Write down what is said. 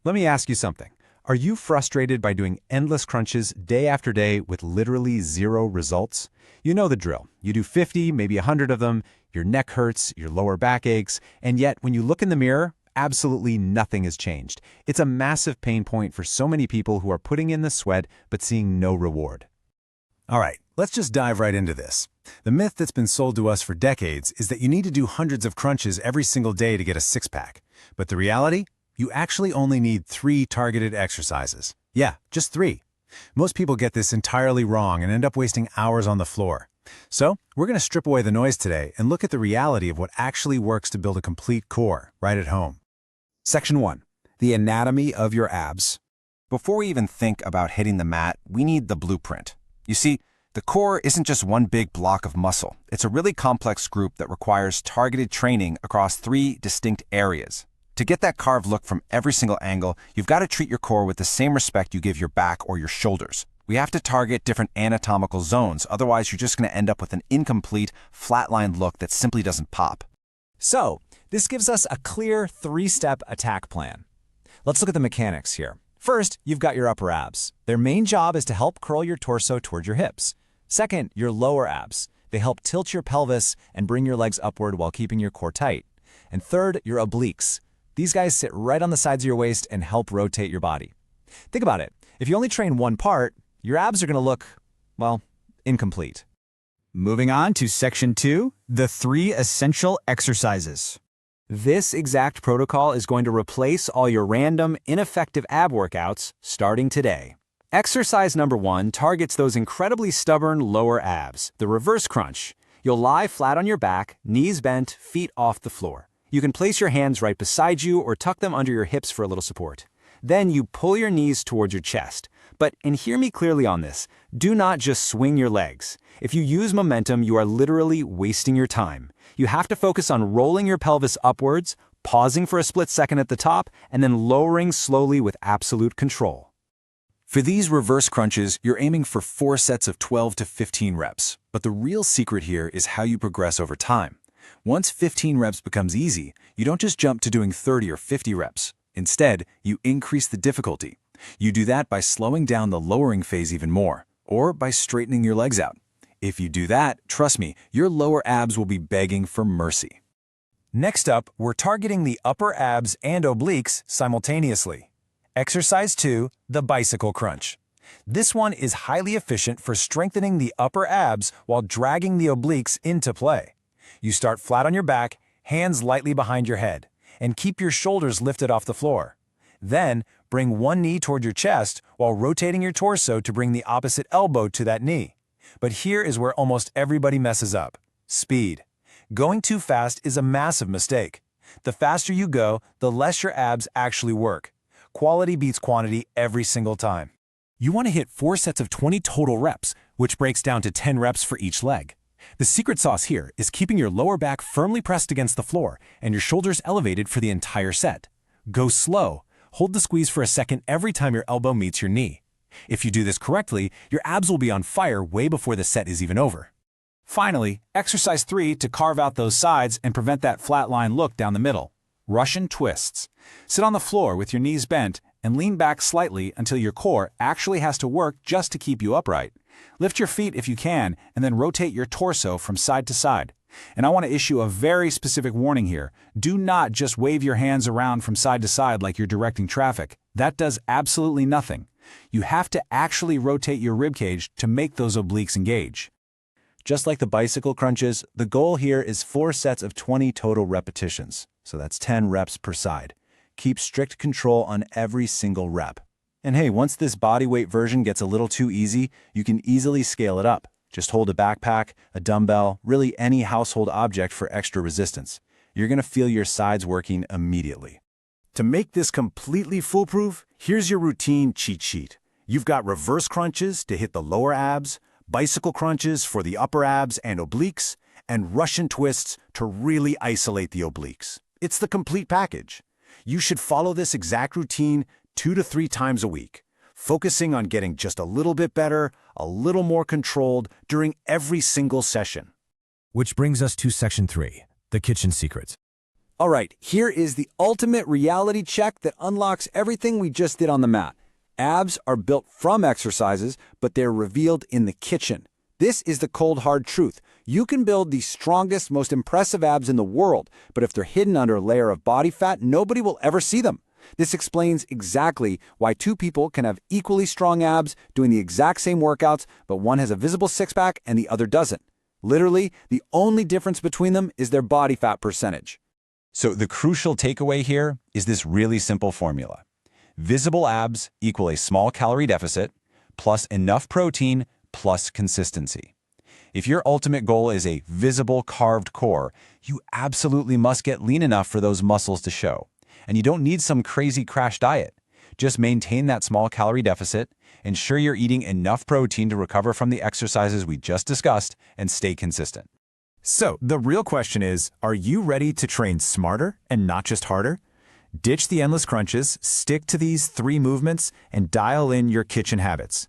Let me ask you something. Are you frustrated by doing endless crunches day after day with literally zero results? You know the drill. You do 50, maybe 100 of them, your neck hurts, your lower back aches, and yet when you look in the mirror, absolutely nothing has changed. It's a massive pain point for so many people who are putting in the sweat but seeing no reward. All right, let's just dive right into this. The myth that's been sold to us for decades is that you need to do hundreds of crunches every single day to get a six-pack. But the reality? You actually only need 3 targeted exercises. Yeah, just 3. Most people get this entirely wrong and end up wasting hours on the floor. So, we're going to strip away the noise today and look at the reality of what actually works to build a complete core right at home. Section 1. The anatomy of your abs. Before we even think about hitting the mat, we need the blueprint. You see, the core isn't just one big block of muscle. It's a really complex group that requires targeted training across 3 distinct areas. To get that carved look from every single angle, you've got to treat your core with the same respect you give your back or your shoulders. We have to target different anatomical zones, otherwise you're just going to end up with an incomplete, flatlined look that simply doesn't pop. So, this gives us a clear 3-step attack plan. Let's look at the mechanics here. First, you've got your upper abs. Their main job is to help curl your torso toward your hips. Second, your lower abs. They help tilt your pelvis and bring your legs upward while keeping your core tight. And third, your obliques. These guys sit right on the sides of your waist and help rotate your body. Think about it. If you only train one part, your abs are going to look, well, incomplete. Moving on to Section 2, the 3 essential exercises. This exact protocol is going to replace all your random, ineffective ab workouts starting today. Exercise number 1 targets those incredibly stubborn lower abs, the reverse crunch. You'll lie flat on your back, knees bent, feet off the floor. You can place your hands right beside you or tuck them under your hips for a little support. Then you pull your knees towards your chest. But, and hear me clearly on this, do not just swing your legs. If you use momentum, you are literally wasting your time. You have to focus on rolling your pelvis upwards, pausing for a split second at the top, and then lowering slowly with absolute control. For these reverse crunches, you're aiming for 4 sets of 12 to 15 reps. But the real secret here is how you progress over time. Once 15 reps becomes easy, you don't just jump to doing 30 or 50 reps. Instead, you increase the difficulty. You do that by slowing down the lowering phase even more, or by straightening your legs out. If you do that, trust me, your lower abs will be begging for mercy. Next up, we're targeting the upper abs and obliques simultaneously. Exercise 2, the bicycle crunch. This one is highly efficient for strengthening the upper abs while dragging the obliques into play. You start flat on your back, hands lightly behind your head, and keep your shoulders lifted off the floor. Then, bring one knee toward your chest while rotating your torso to bring the opposite elbow to that knee. But here is where almost everybody messes up: speed. Going too fast is a massive mistake. The faster you go, the less your abs actually work. Quality beats quantity every single time. You want to hit 4 sets of 20 total reps, which breaks down to 10 reps for each leg. The secret sauce here is keeping your lower back firmly pressed against the floor and your shoulders elevated for the entire set. Go slow. Hold the squeeze for a second every time your elbow meets your knee. If you do this correctly, your abs will be on fire way before the set is even over. Finally, exercise 3 to carve out those sides and prevent that flat line look down the middle. Russian twists. Sit on the floor with your knees bent and lean back slightly until your core actually has to work just to keep you upright. Lift your feet if you can, and then rotate your torso from side to side. And I want to issue a very specific warning here. Do not just wave your hands around from side to side like you're directing traffic. That does absolutely nothing. You have to actually rotate your ribcage to make those obliques engage. Just like the bicycle crunches, the goal here is 4 sets of 20 total repetitions. So that's 10 reps per side. Keep strict control on every single rep. And hey, once this bodyweight version gets a little too easy, you can easily scale it up. Just hold a backpack, a dumbbell, really any household object for extra resistance. You're going to feel your sides working immediately. To make this completely foolproof, here's your routine cheat sheet. You've got reverse crunches to hit the lower abs, bicycle crunches for the upper abs and obliques, and Russian twists to really isolate the obliques. It's the complete package. You should follow this exact routine 2 to 3 times a week, focusing on getting just a little bit better, a little more controlled during every single session. Which brings us to Section 3, the kitchen secrets. All right, here is the ultimate reality check that unlocks everything we just did on the mat. Abs are built from exercises, but they're revealed in the kitchen. This is the cold, hard truth. You can build the strongest, most impressive abs in the world, but if they're hidden under a layer of body fat, nobody will ever see them. This explains exactly why two people can have equally strong abs doing the exact same workouts, but one has a visible six-pack and the other doesn't. Literally, the only difference between them is their body fat percentage. So the crucial takeaway here is this really simple formula. Visible abs equal a small calorie deficit plus enough protein plus consistency. If your ultimate goal is a visible carved core, you absolutely must get lean enough for those muscles to show. And you don't need some crazy crash diet. Just maintain that small calorie deficit, ensure you're eating enough protein to recover from the exercises we just discussed, and stay consistent. So, the real question is, are you ready to train smarter and not just harder? Ditch the endless crunches, stick to these 3 movements, and dial in your kitchen habits.